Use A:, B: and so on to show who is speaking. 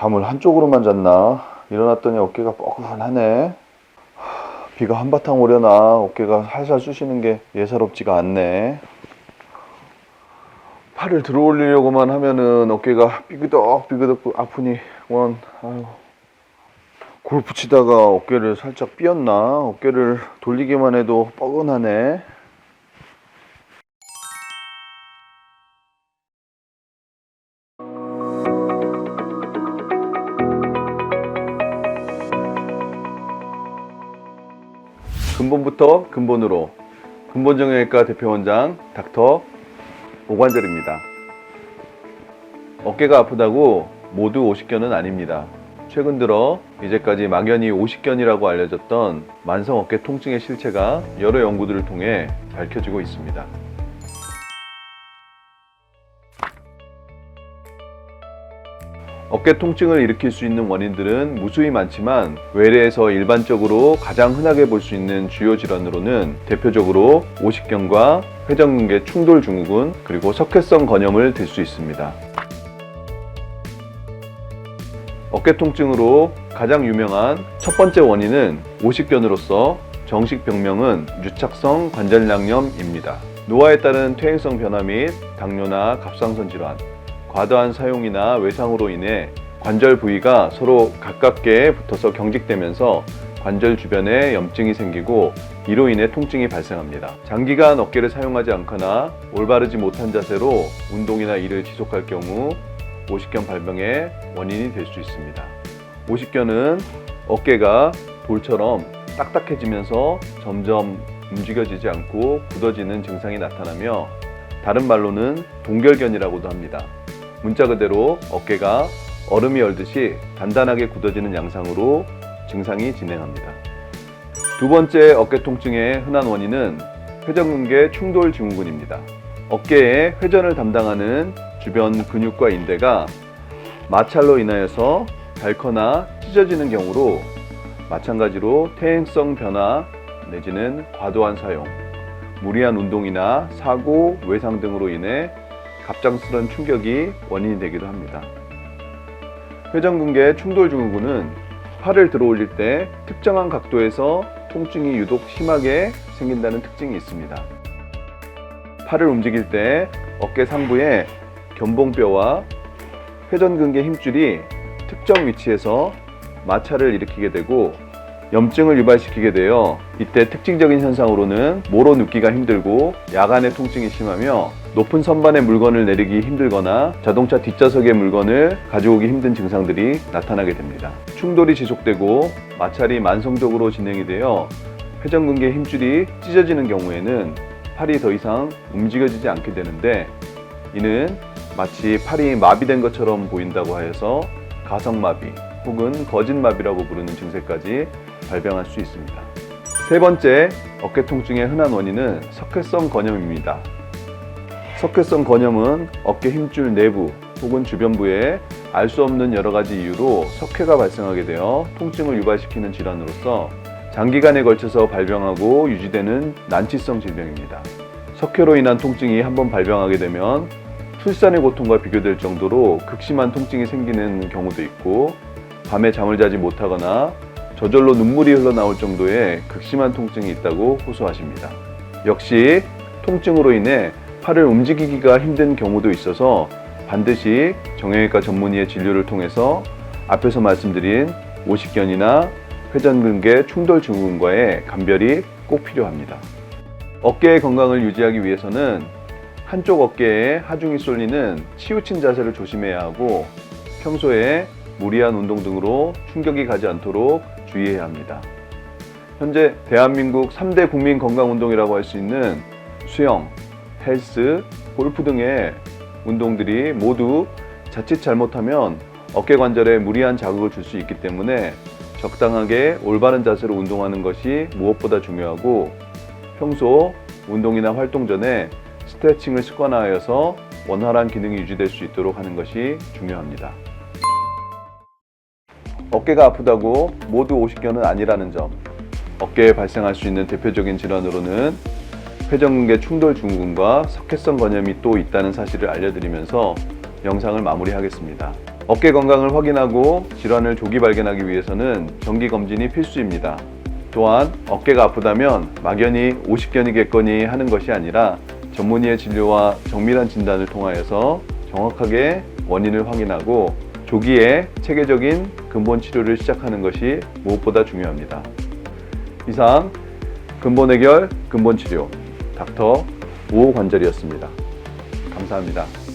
A: 잠을 한쪽으로만 잤나? 일어났더니 어깨가 뻐근하네. 비가 한바탕 오려나 어깨가 살살 쑤시는 게 예사롭지가 않네. 팔을 들어 올리려고만 하면은 어깨가 삐그덕 아프니 아유. 골프 치다가 어깨를 살짝 삐었나? 어깨를 돌리기만 해도 뻐근하네. 근본부터 근본으로, 근본정형외과 대표원장 닥터 오관절입니다. 어깨가 아프다고 모두 오십견은 아닙니다. 최근 들어 이제까지 막연히 오십견이라고 알려졌던 만성 어깨 통증의 실체가 여러 연구들을 통해 밝혀지고 있습니다. 어깨 통증을 일으킬 수 있는 원인들은 무수히 많지만 외래에서 일반적으로 가장 흔하게 볼 수 있는 주요 질환으로는 대표적으로 오십견과 회전근개 충돌 증후군 그리고 석회성 건염을 들 수 있습니다. 어깨 통증으로 가장 유명한 첫 번째 원인은 오십견으로서 정식 병명은 유착성 관절낭염입니다. 노화에 따른 퇴행성 변화 및 당뇨나 갑상선 질환, 과도한 사용이나 외상으로 인해 관절 부위가 서로 가깝게 붙어서 경직되면서 관절 주변에 염증이 생기고 이로 인해 통증이 발생합니다. 장기간 어깨를 사용하지 않거나 올바르지 못한 자세로 운동이나 일을 지속할 경우 오십견 발병의 원인이 될 수 있습니다. 오십견은 어깨가 돌처럼 딱딱해지면서 점점 움직여지지 않고 굳어지는 증상이 나타나며 다른 말로는 동결견이라고도 합니다. 문자 그대로 어깨가 얼음이 얼듯이 단단하게 굳어지는 양상으로 증상이 진행합니다. 두 번째 어깨 통증의 흔한 원인은 회전근개 충돌 증후군입니다. 어깨의 회전을 담당하는 주변 근육과 인대가 마찰로 인하여서 닳거나 찢어지는 경우로 마찬가지로 퇴행성 변화 내지는 과도한 사용, 무리한 운동이나 사고, 외상 등으로 인해 갑작스런 충격이 원인이 되기도 합니다. 회전근개 충돌 증후군은 팔을 들어 올릴 때 특정한 각도에서 통증이 유독 심하게 생긴다는 특징이 있습니다. 팔을 움직일 때 어깨 상부에 견봉뼈와 회전근개 힘줄이 특정 위치에서 마찰을 일으키게 되고 염증을 유발시키게 되어 이때 특징적인 현상으로는 모로 눕기가 힘들고 야간에 통증이 심하며 높은 선반의 물건을 내리기 힘들거나 자동차 뒷좌석의 물건을 가져오기 힘든 증상들이 나타나게 됩니다. 충돌이 지속되고 마찰이 만성적으로 진행이 되어 회전근개 힘줄이 찢어지는 경우에는 팔이 더 이상 움직여지지 않게 되는데 이는 마치 팔이 마비된 것처럼 보인다고 하여서 가성마비 혹은 거짓마비라고 부르는 증세까지 발병할 수 있습니다. 세 번째 어깨 통증의 흔한 원인은 석회성 건염입니다. 석회성 건염은 어깨 힘줄 내부 혹은 주변부에 알 수 없는 여러 가지 이유로 석회가 발생하게 되어 통증을 유발시키는 질환으로서 장기간에 걸쳐서 발병하고 유지되는 난치성 질병입니다. 석회로 인한 통증이 한번 발병하게 되면 출산의 고통과 비교될 정도로 극심한 통증이 생기는 경우도 있고 밤에 잠을 자지 못하거나 저절로 눈물이 흘러나올 정도의 극심한 통증이 있다고 호소하십니다. 역시 통증으로 인해 팔을 움직이기가 힘든 경우도 있어서 반드시 정형외과 전문의의 진료를 통해서 앞에서 말씀드린 오십견이나 회전근개 충돌 증후군과의 감별이 꼭 필요합니다. 어깨의 건강을 유지하기 위해서는 한쪽 어깨에 하중이 쏠리는 치우친 자세를 조심해야 하고 평소에 무리한 운동 등으로 충격이 가지 않도록 주의해야 합니다. 현재 대한민국 3대 국민 건강운동이라고 할 수 있는 수영, 헬스, 골프 등의 운동들이 모두 자칫 잘못하면 어깨 관절에 무리한 자극을 줄 수 있기 때문에 적당하게 올바른 자세로 운동하는 것이 무엇보다 중요하고 평소 운동이나 활동 전에 스트레칭을 습관화하여서 원활한 기능이 유지될 수 있도록 하는 것이 중요합니다. 어깨가 아프다고 모두 오십견은 아니라는 점, 어깨에 발생할 수 있는 대표적인 질환으로는 회전근개 충돌 증후군과 석회성 건염이 또 있다는 사실을 알려드리면서 영상을 마무리하겠습니다. 어깨 건강을 확인하고 질환을 조기 발견하기 위해서는 정기 검진이 필수입니다. 또한 어깨가 아프다면 막연히 오십견이겠거니 하는 것이 아니라 전문의의 진료와 정밀한 진단을 통하여서 정확하게 원인을 확인하고 조기에 체계적인 근본 치료를 시작하는 것이 무엇보다 중요합니다. 이상 근본 해결, 근본 치료 닥터 우호관절이었습니다. 감사합니다.